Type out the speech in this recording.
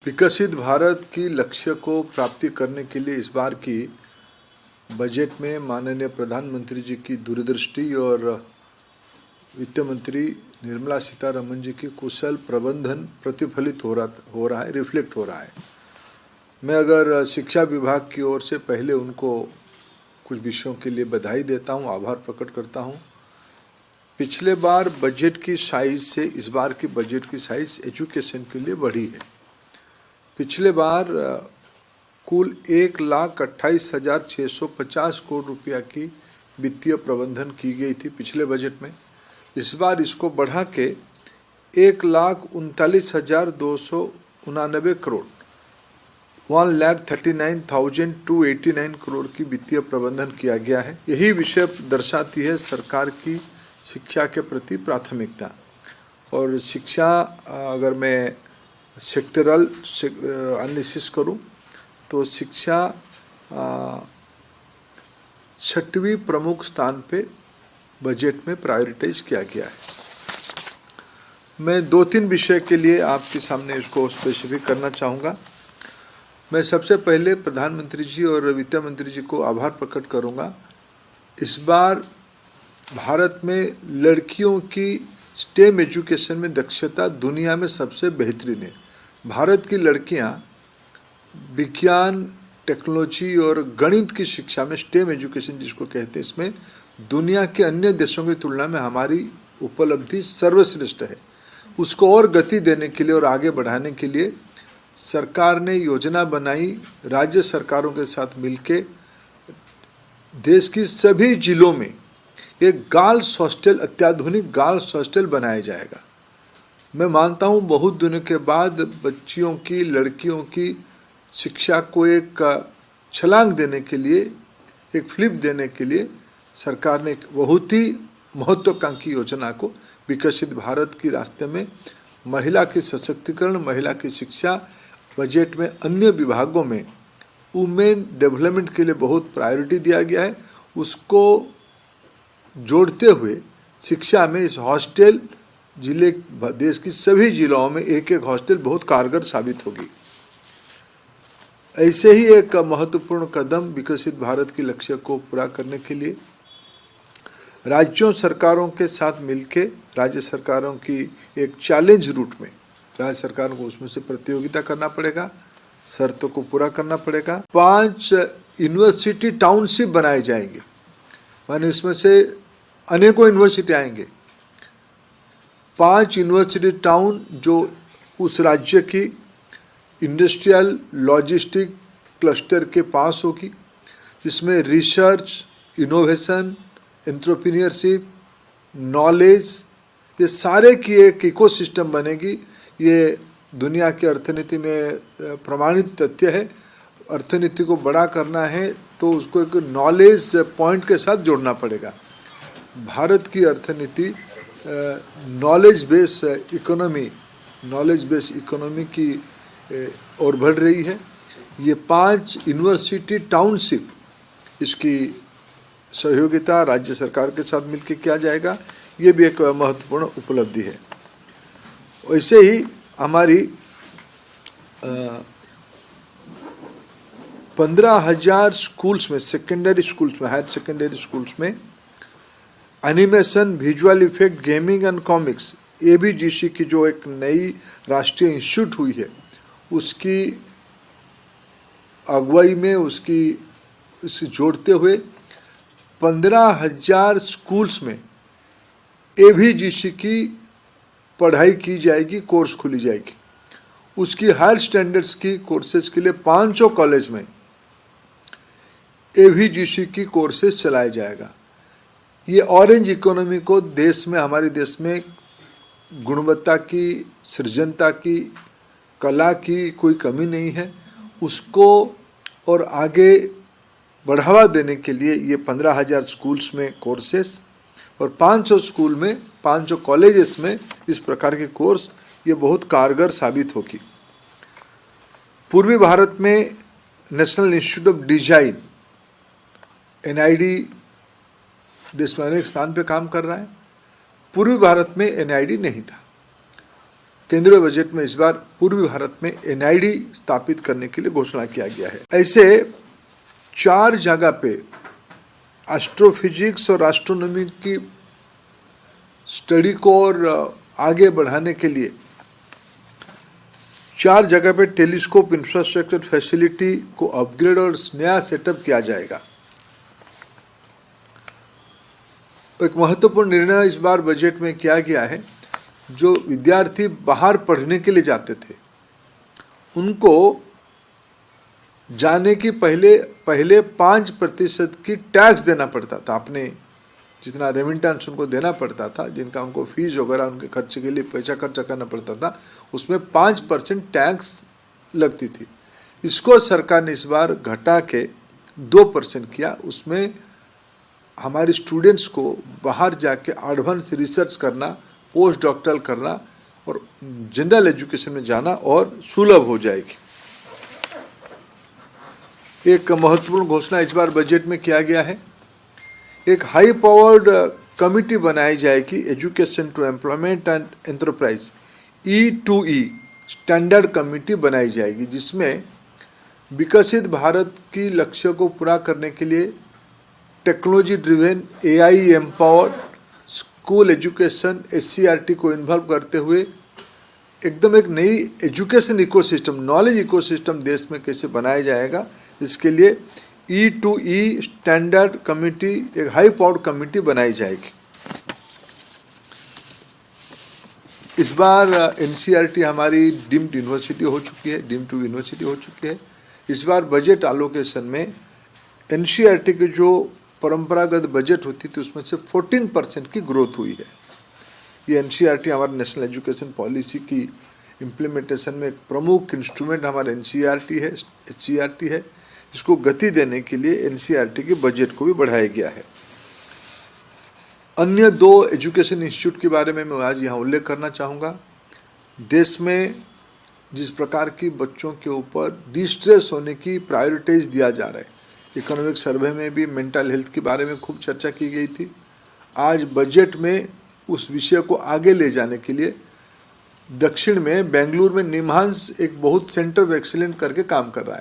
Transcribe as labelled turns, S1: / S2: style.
S1: विकसित भारत की लक्ष्य को प्राप्ति करने के लिए इस बार की बजट में माननीय प्रधानमंत्री जी की दूरदृष्टि और वित्त मंत्री निर्मला सीतारमण जी की कुशल प्रबंधन प्रतिफलित हो रहा है, रिफ्लेक्ट हो रहा है। मैं अगर शिक्षा विभाग की ओर से पहले उनको कुछ विषयों के लिए बधाई देता हूं, आभार प्रकट करता हूं। पिछले बार बजट की साइज से इस बार की बजट की साइज एजुकेशन के लिए बढ़ी है। पिछले बार कुल 1,28,650 करोड़ रुपया की वित्तीय प्रबंधन की गई थी पिछले बजट में। इस बार इसको बढ़ा के 1,39,299 करोड़ 1,39,289 करोड़ की वित्तीय प्रबंधन किया गया है। यही विषय दर्शाती है सरकार की शिक्षा के प्रति प्राथमिकता। और शिक्षा अगर मैं सेक्टरल एनालिसिस करूं तो शिक्षा 6वीं प्रमुख स्थान पे बजट में प्रायोरिटाइज किया गया है। मैं 2-3 विषय के लिए आपके सामने इसको स्पेसिफिक करना चाहूँगा। मैं सबसे पहले प्रधानमंत्री जी और वित्त मंत्री जी को आभार प्रकट करूँगा। इस बार भारत में लड़कियों की स्टेम एजुकेशन में दक्षता दुनिया में सबसे बेहतरीन है। भारत की लड़कियां विज्ञान, टेक्नोलॉजी और गणित की शिक्षा में स्टेम एजुकेशन जिसको कहते हैं, इसमें दुनिया के अन्य देशों की तुलना में हमारी उपलब्धि सर्वश्रेष्ठ है। उसको और गति देने के लिए और आगे बढ़ाने के लिए सरकार ने योजना बनाई। राज्य सरकारों के साथ मिलके देश की सभी जिलों में एक गर्ल्स हॉस्टल, अत्याधुनिक गर्ल्स हॉस्टल बनाया जाएगा। मैं मानता हूँ बहुत दिनों के बाद बच्चियों की, लड़कियों की शिक्षा को एक छलांग देने के लिए, एक फ्लिप देने के लिए सरकार ने एक बहुत ही महत्वाकांक्षी योजना को विकसित भारत की रास्ते में महिला की सशक्तिकरण, महिला की शिक्षा, बजट में अन्य विभागों में वुमेन डेवलपमेंट के लिए बहुत प्रायोरिटी दिया गया है। उसको जोड़ते हुए शिक्षा में इस हॉस्टल जिले, देश की सभी जिलों में एक एक हॉस्टल बहुत कारगर साबित होगी। ऐसे ही एक महत्वपूर्ण कदम विकसित भारत के लक्ष्य को पूरा करने के लिए राज्यों सरकारों के साथ मिलके राज्य सरकारों की एक चैलेंज रूट में राज्य सरकारों को उसमें से प्रतियोगिता करना पड़ेगा, शर्तों को पूरा करना पड़ेगा। 5 यूनिवर्सिटी टाउनशिप बनाए जाएंगे, माने इसमें से अनेकों यूनिवर्सिटी आएंगे। 5 यूनिवर्सिटी टाउन जो उस राज्य की इंडस्ट्रियल लॉजिस्टिक क्लस्टर के पास होगी, जिसमें रिसर्च, इनोवेशन, एंटरप्रेन्योरशिप, नॉलेज, ये सारे की एक इकोसिस्टम बनेगी। ये दुनिया की अर्थनीति में प्रमाणित तथ्य है। अर्थनीति को बड़ा करना है तो उसको एक नॉलेज पॉइंट के साथ जोड़ना पड़ेगा। भारत की अर्थनीति नॉलेज बेस इकोनॉमी की ओर बढ़ रही है। ये 5 यूनिवर्सिटी टाउनशिप, इसकी सहयोगिता राज्य सरकार के साथ मिलकर किया जाएगा। ये भी एक महत्वपूर्ण उपलब्धि है। वैसे ही हमारी 15,000 स्कूल्स में, सेकेंडरी स्कूल्स में, हायर सेकेंडरी स्कूल्स में animation, visual effect, gaming and comics, ABGC की जो एक नई राष्ट्रीय इंस्टीट्यूट हुई है, उसकी अगुवाई में उसे जोड़ते हुए 15,000 स्कूल्स में ABGC की पढ़ाई की जाएगी, कोर्स खुली जाएगी। उसकी हायर स्टैंडर्ड्स की कोर्सेज के लिए 500 कॉलेज में ABGC की कोर्सेज चलाया जाएगा। ये ऑरेंज इकोनॉमी को देश में, हमारे देश में गुणवत्ता की, सृजनता की, कला की कोई कमी नहीं है, उसको और आगे बढ़ावा देने के लिए ये 15,000 स्कूल्स में कोर्सेस और 500 स्कूल में, 500 कॉलेजेस में इस प्रकार के कोर्स, ये बहुत कारगर साबित होगी। पूर्वी भारत में national institute of design NID देश में अनेक स्थान पे काम कर रहा है। पूर्वी भारत में NID नहीं था। केंद्रीय बजट में इस बार पूर्वी भारत में एनआईडी स्थापित करने के लिए घोषणा किया गया है। ऐसे 4 जगह पे एस्ट्रोफिजिक्स और एस्ट्रोनॉमी की स्टडी को और आगे बढ़ाने के लिए 4 जगह पे टेलीस्कोप इंफ्रास्ट्रक्चर फैसिलिटी को अपग्रेड और नया सेटअप किया जाएगा। एक महत्वपूर्ण निर्णय इस बार बजट में किया गया है। जो विद्यार्थी बाहर पढ़ने के लिए जाते थे उनको जाने की पहले 5% की टैक्स देना पड़ता था। आपने जितना रेमिटेंस उनको देना पड़ता था, जिनका उनको फीस वगैरह उनके खर्चे के लिए पैसा खर्चा करना पड़ता था, उसमें 5% टैक्स लगती थी। इसको सरकार ने इस बार घटा के 2% किया। उसमें हमारे स्टूडेंट्स को बाहर जाके एडवांस रिसर्च करना, पोस्ट डॉक्टरल करना और जनरल एजुकेशन में जाना और सुलभ हो जाएगी। एक महत्वपूर्ण घोषणा इस बार बजट में किया गया है। एक हाई पावर्ड कमिटी बनाई जाएगी, education to employment and enterprise E2E standard committee बनाई जाएगी, जिसमें विकसित भारत की लक्ष्य को पूरा करने के लिए technology driven AI empowered school education SCRT को इन्वॉल्व करते हुए एकदम एक नई एजुकेशन इकोसिस्टम, नॉलेज इकोसिस्टम देश में कैसे बनाया जाएगा, इसके लिए E2E स्टैंडर्ड कमिटी, एक हाई पावर्ड कमिटी बनाई जाएगी। इस बार NCERT हमारी डीम्ड यूनिवर्सिटी हो चुकी है, डीम्ड टू यूनिवर्सिटी हो चुकी है। इस बार बजट एलोकेशन में NCERT के जो परंपरागत बजट होती थी उसमें से 14% की ग्रोथ हुई है। ये NCERT हमारे नेशनल एजुकेशन पॉलिसी की इम्प्लीमेंटेशन में एक प्रमुख इंस्ट्रूमेंट हमारा NCERT है। इसको गति देने के लिए NCERT के बजट को भी बढ़ाया गया है। अन्य 2 एजुकेशन इंस्टीट्यूट के बारे में मैं आज यहाँ उल्लेख करना चाहूँगा। देश में जिस प्रकार की बच्चों के ऊपर डिस्ट्रेस होने की प्रायोरिटीज दिया जा रहा है, इकोनॉमिक सर्वे में भी मेंटल हेल्थ के बारे में खूब चर्चा की गई थी। आज बजट में उस विषय को आगे ले जाने के लिए दक्षिण में बेंगलुरु में निम्हांस एक बहुत सेंटर ऑफ एक्सीलेंस करके काम कर रहा है।